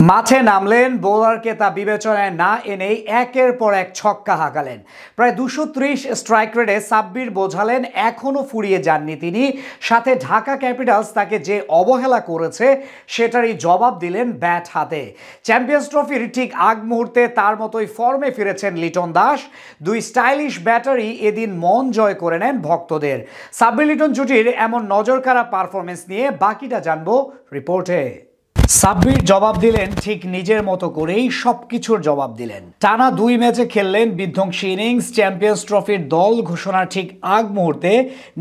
মাঠে নামলেন, বোলারকে তা বিবেচনায় না এনেই একের পর এক ছক্কা হাঁকালেন। প্রায় 230 স্ট্রাইক রেটে সাব্বির বোঝালেন এখনও ফুরিয়ে যাননি তিনি। সাথে ঢাকা ক্যাপিটালস তাকে যে অবহেলা করেছে সেটারই জবাব দিলেন ব্যাট হাতে। চ্যাম্পিয়ন্স ট্রফির ঠিক আগ মুহূর্তে তার মতোই ফর্মে ফিরেছেন লিটন দাস। দুই স্টাইলিশ ব্যাটারি এদিন মন জয় করে নেন ভক্তদের। সাব্বির লিটন জুটির এমন নজরকাড়া পারফরমেন্স নিয়ে বাকিটা জানবো রিপোর্টে। সাব্বির জবাব দিলেন ঠিক নিজের মতো করেই, সবকিছুর জবাব দিলেন। টানা 2 ম্যাচে খেললেন বিধ্বংসী ইনিংস। চ্যাম্পিয়ন্স ট্রফির দল ঘোষণার ঠিক আগ মুহূর্তে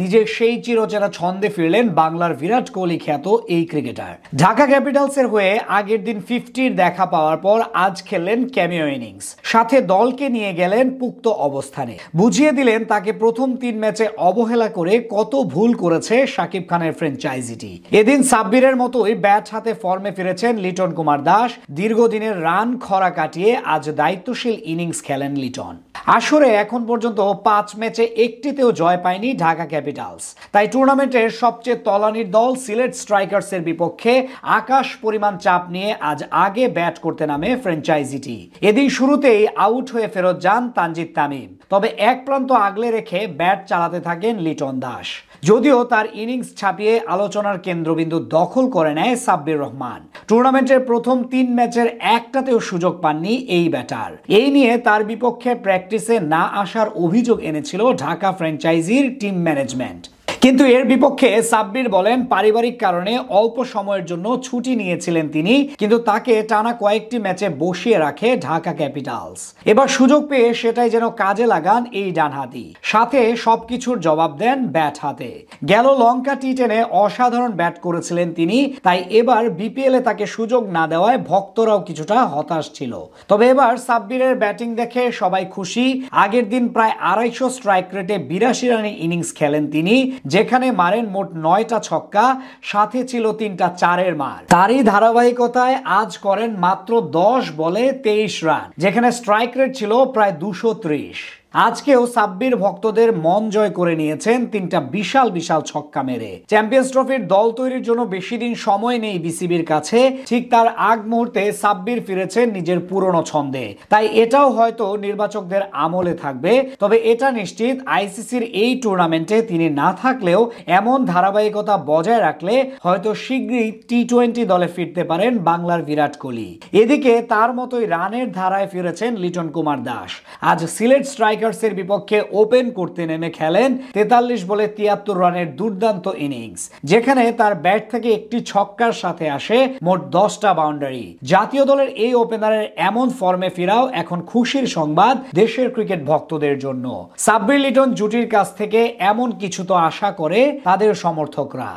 নিজের সেই চিরচেনা ছন্দে ফিরলেন বাংলার বিরাট কোহলি খ্যাত এই ক্রিকেটার। ঢাকা ক্যাপিটালসের হয়ে আগের দিন 50-র দেখা পাওয়ার পর আজ খেললেন ক্যামিও ইনিংস। সাথে দলকে নিয়ে গেলেন পুক্ত অবস্থানে, বুঝিয়ে দিলেন তাকে প্রথম 3 ম্যাচে অবহেলা করে কত ভুল করেছে শাকিব খানের ফ্র্যাঞ্চাইজিটি। এদিন সাব্বিরের মতোই ব্যাট হাতে ফর্মে ফিরেছেন লিটন কুমার দাস। দীর্ঘদিনের রান খরা কাটিয়ে আজ দায়িত্বশীল ইনিংস খেলেন লিটন। আসরে এখন পর্যন্ত 5 ম্যাচে একটিতেও জয় পায়নি ঢাকা ক্যাপিটালস। তাই টুর্নামেন্টের সবচেয়ে তলানির দল সিলেট স্ট্রাইকার্সের বিপক্ষে আকাশ পরিমাণ চাপ নিয়ে আজ আগে ব্যাট করতে নামে ফ্র্যাঞ্চাইজিটি। এদিন শুরুতেই আউট হয়ে ফেরত যান তানজিদ তামিম। তবে এক প্রান্ত আগলে রেখে ব্যাট চালাতে থাকেন লিটন দাস। যদিও তার ইনিংস ছাপিয়ে আলোচনার কেন্দ্রবিন্দু দখল করে নেয় সাব্বির রহমান। টুর্নামেন্টের প্রথম 3 ম্যাচের একটাতেও সুযোগ পাননি এই ব্যাটার। এই নিয়ে তার বিপক্ষে প্র্যাকটিসে না আসার অভিযোগ এনেছিল ঢাকা ফ্র্যাঞ্চাইজির টিম ম্যানেজমেন্ট। কিন্তু এর বিপক্ষে সাব্বির বলেন পারিবারিক কারণে অল্প সময়ের জন্য ছুটি নিয়েছিলেন তিনি, কিন্তু তাকে টানা কয়েকটি ম্যাচে বসিয়ে রাখে ঢাকা ক্যাপিটালস। এবার সুযোগ পেয়ে সেটাই যেন কাজে লাগান এই ডানহাতি। সাথে সবকিছুর জবাব দেন ব্যাট হাতে। গেল লঙ্কা টি10-এ অসাধারণ ব্যাট করেছিলেন তিনি, তাই এবার বিপিএলে তাকে সুযোগ না দেওয়ায় ভক্তরাও কিছুটা হতাশ ছিল। তবে এবার সাব্বিরের ব্যাটিং দেখে সবাই খুশি। আগের দিন প্রায় 250 স্ট্রাইক রেটে 82 রানের ইনিংস খেলেন তিনি, যেখানে মারেন মোট 9টা ছক্কা, সাথে ছিল 3টা 4-এর মার। তারই ধারাবাহিকতায় আজ করেন মাত্র 10 বলে 23 রান, যেখানে স্ট্রাইক রেট ছিল প্রায় 230। আজকেও সাব্বির ভক্তদের মন জয় করে নিয়েছেন 3টা বিশাল বিশাল ছক্কা মেরে। চ্যাম্পিয়ন্স ট্রফির দল তৈরির জন্য বেশি দিন সময় নেই বিসিবির কাছে। ঠিক তার আগ মুহূর্তে সাব্বির ফিরেছেন নিজের পুরনো ছন্দে। তাই এটাও হয়তো নির্বাচকদের আমলে থাকবে। তবে এটা নিশ্চিত, আইসিসির এই টুর্নামেন্টে তিনি না থাকলেও এমন ধারাবাহিকতা বজায় রাখলে হয়তো শীঘ্রই টি20 দলে ফিরতে পারেন বাংলার বিরাট কোহলি। এদিকে তার মতোই রানের ধারায় ফিরেছেন লিটন কুমার দাস। আজ সিলেট স্ট্রাইকার্সের বিপক্ষে ওপেন করতে নেমে খেলেন 43 বলে 73 রানের দুর্দান্ত ইনিংস, যেখানে তার ব্যাট থেকে একটি ছক্কার সাথে আসে মোট 10টা বাউন্ডারি। জাতীয় দলের এই ওপেনারের এমন ফর্মে ফেরাও এখন খুশির সংবাদ দেশের ক্রিকেট ভক্তদের জন্য। সাব্বির লিটন জুটির কাছ থেকে এমন কিছু তো আশা করে তাদের সমর্থকরা।